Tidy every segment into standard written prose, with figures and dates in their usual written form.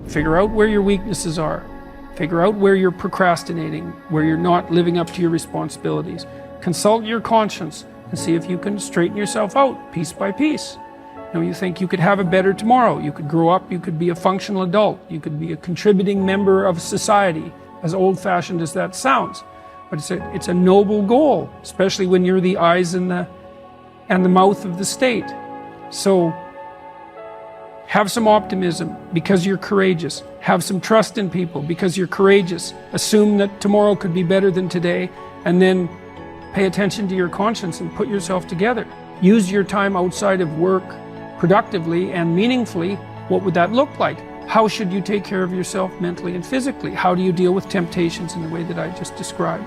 Figure out where your weaknesses are. Figure out where you're procrastinating, where you're not living up to your responsibilities. Consult your conscience and see if you can straighten yourself out piece by piece. You think you could have a better tomorrow. You could grow up, you could be a functional adult, you could be a contributing member of society, as old-fashioned as that sounds. But it's a noble goal, especially when you're the eyes and the mouth of the state. So have some optimism because you're courageous. Have some trust in people because you're courageous. Assume that tomorrow could be better than today, and then pay attention to your conscience and put yourself together. Use your time outside of work productively and meaningfully. What would that look like? How should you take care of yourself mentally and physically? How do you deal with temptations in the way that I just described?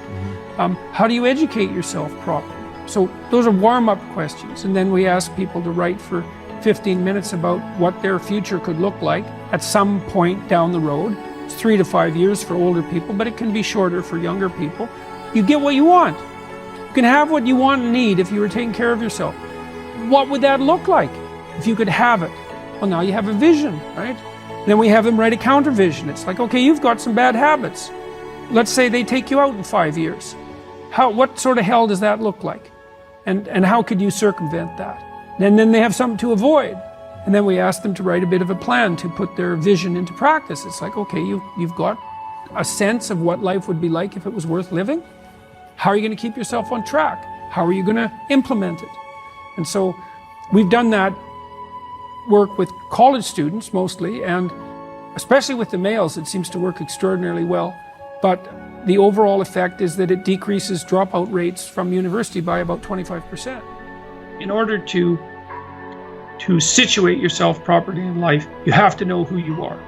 How do you educate yourself properly? So those are warm-up questions, and then we ask people to write for 15 minutes about what their future could look like at some point down the road. It's 3 to 5 years for older people, but it can be shorter for younger people. You get what you want. You can have what you want and need if you were taking care of yourself. What would that look like if you could have it? Well, now you have a vision, right? Then we have them write a counter vision. It's like, okay, you've got some bad habits. Let's say they take you out in 5 years. What sort of hell does that look like? And how could you circumvent that? And then they have something to avoid. And then we ask them to write a bit of a plan to put their vision into practice. It's like, okay, you've got a sense of what life would be like if it was worth living. How are you going to keep yourself on track? How are you going to implement it? And so we've done that work with college students mostly, and especially with the males, it seems to work extraordinarily well. But the overall effect is that it decreases dropout rates from university by about 25%. In order to situate yourself properly in life, you have to know who you are.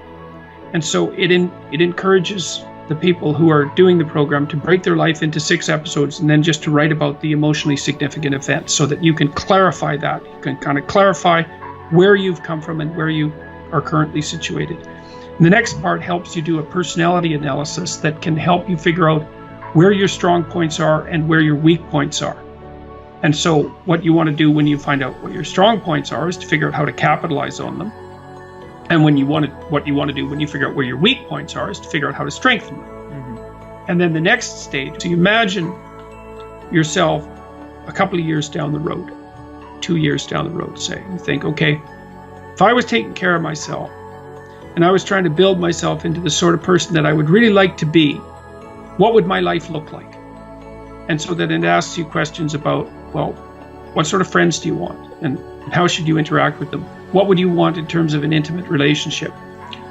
And so it encourages the people who are doing the program to break their life into 6 episodes and then just to write about the emotionally significant events so that you can clarify that. You can kind of clarify where you've come from and where you are currently situated. And the next part helps you do a personality analysis that can help you figure out where your strong points are and where your weak points are. And so what you want to do when you find out what your strong points are is to figure out how to capitalize on them. And what you want to do when you figure out where your weak points are is to figure out how to strengthen them. Mm-hmm. And then the next stage, so you imagine yourself a couple of years down the road, 2 years down the road, say, you think, okay, if I was taking care of myself and I was trying to build myself into the sort of person that I would really like to be, what would my life look like? And so then it asks you questions about, well, what sort of friends do you want? And how should you interact with them? What would you want in terms of an intimate relationship?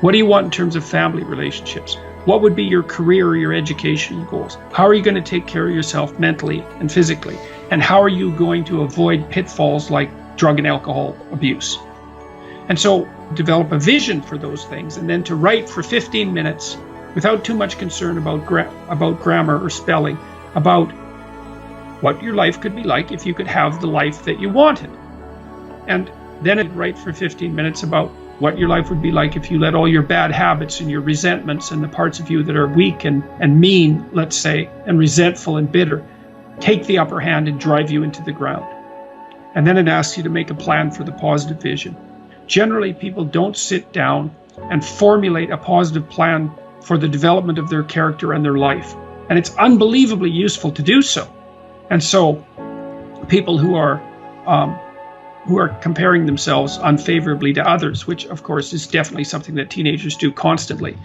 What do you want in terms of family relationships? What would be your career or your education goals? How are you going to take care of yourself mentally and physically? And how are you going to avoid pitfalls like drug and alcohol abuse? And so develop a vision for those things, and then to write for 15 minutes without too much concern about grammar or spelling, about what your life could be like if you could have the life that you wanted. And then write for 15 minutes about what your life would be like if you let all your bad habits and your resentments and the parts of you that are weak and mean, let's say, and resentful and bitter, take the upper hand and drive you into the ground. And then it asks you to make a plan for the positive vision. Generally, people don't sit down and formulate a positive plan for the development of their character and their life. And it's unbelievably useful to do so. And so people who are comparing themselves unfavorably to others, which of course is definitely something that teenagers do constantly,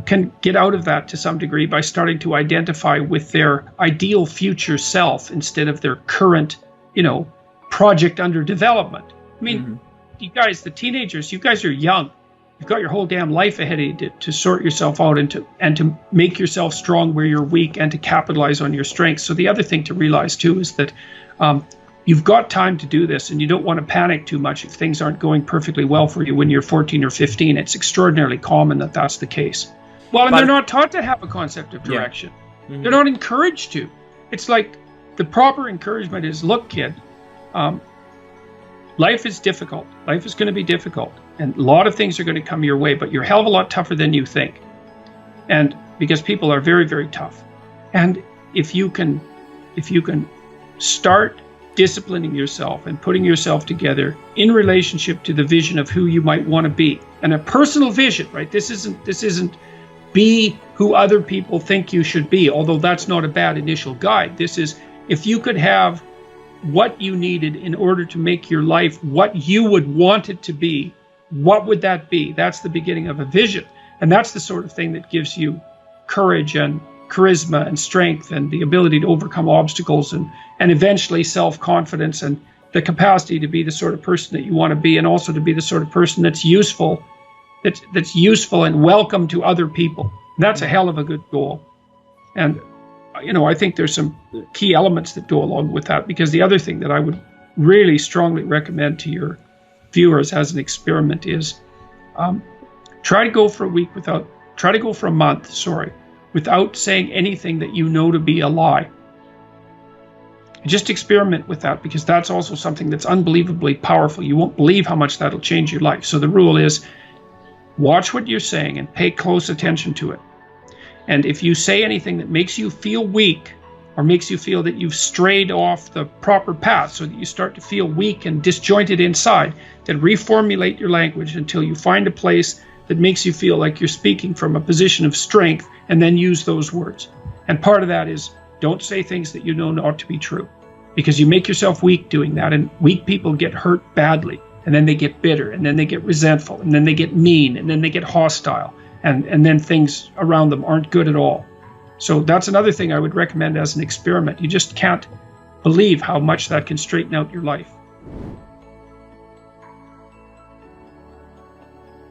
can get out of that to some degree by starting to identify with their ideal future self instead of their current, project under development. I mean, You guys, the teenagers, you guys are young. You've got your whole damn life ahead of you to sort yourself out and to make yourself strong where you're weak and to capitalize on your strengths. So the other thing to realize too is that you've got time to do this, and you don't want to panic too much if things aren't going perfectly well for you when you're 14 or 15. It's extraordinarily common that that's the case. Well, and they're not taught to have a concept of direction. Yeah. Mm-hmm. They're not encouraged to. It's like the proper encouragement is, look, kid, life is difficult. Life is going to be difficult. And a lot of things are going to come your way, but you're a hell of a lot tougher than you think. And because people are very, very tough. And if you can start disciplining yourself and putting yourself together in relationship to the vision of who you might want to be. And a personal vision, right? This isn't be who other people think you should be, although that's not a bad initial guide. This is, if you could have what you needed in order to make your life what you would want it to be, what would that be? That's the beginning of a vision. And that's the sort of thing that gives you courage and charisma and strength and the ability to overcome obstacles and eventually self-confidence and the capacity to be the sort of person that you want to be, and also to be the sort of person that's useful, that's useful and welcome to other people. That's a hell of a good goal. And I think there's some key elements that go along with that, because the other thing that I would really strongly recommend to your viewers as an experiment is try to go for a month, without saying anything that you know to be a lie. Just experiment with that, because that's also something that's unbelievably powerful. You won't believe how much that'll change your life. So the rule is, watch what you're saying and pay close attention to it. And if you say anything that makes you feel weak, or makes you feel that you've strayed off the proper path, so that you start to feel weak and disjointed inside, then reformulate your language until you find a place that makes you feel like you're speaking from a position of strength, and then use those words. And part of that is, don't say things that you know not to be true, because you make yourself weak doing that, and weak people get hurt badly, and then they get bitter, and then they get resentful, and then they get mean, and then they get hostile, and then things around them aren't good at all. So that's another thing I would recommend as an experiment. You just can't believe how much that can straighten out your life.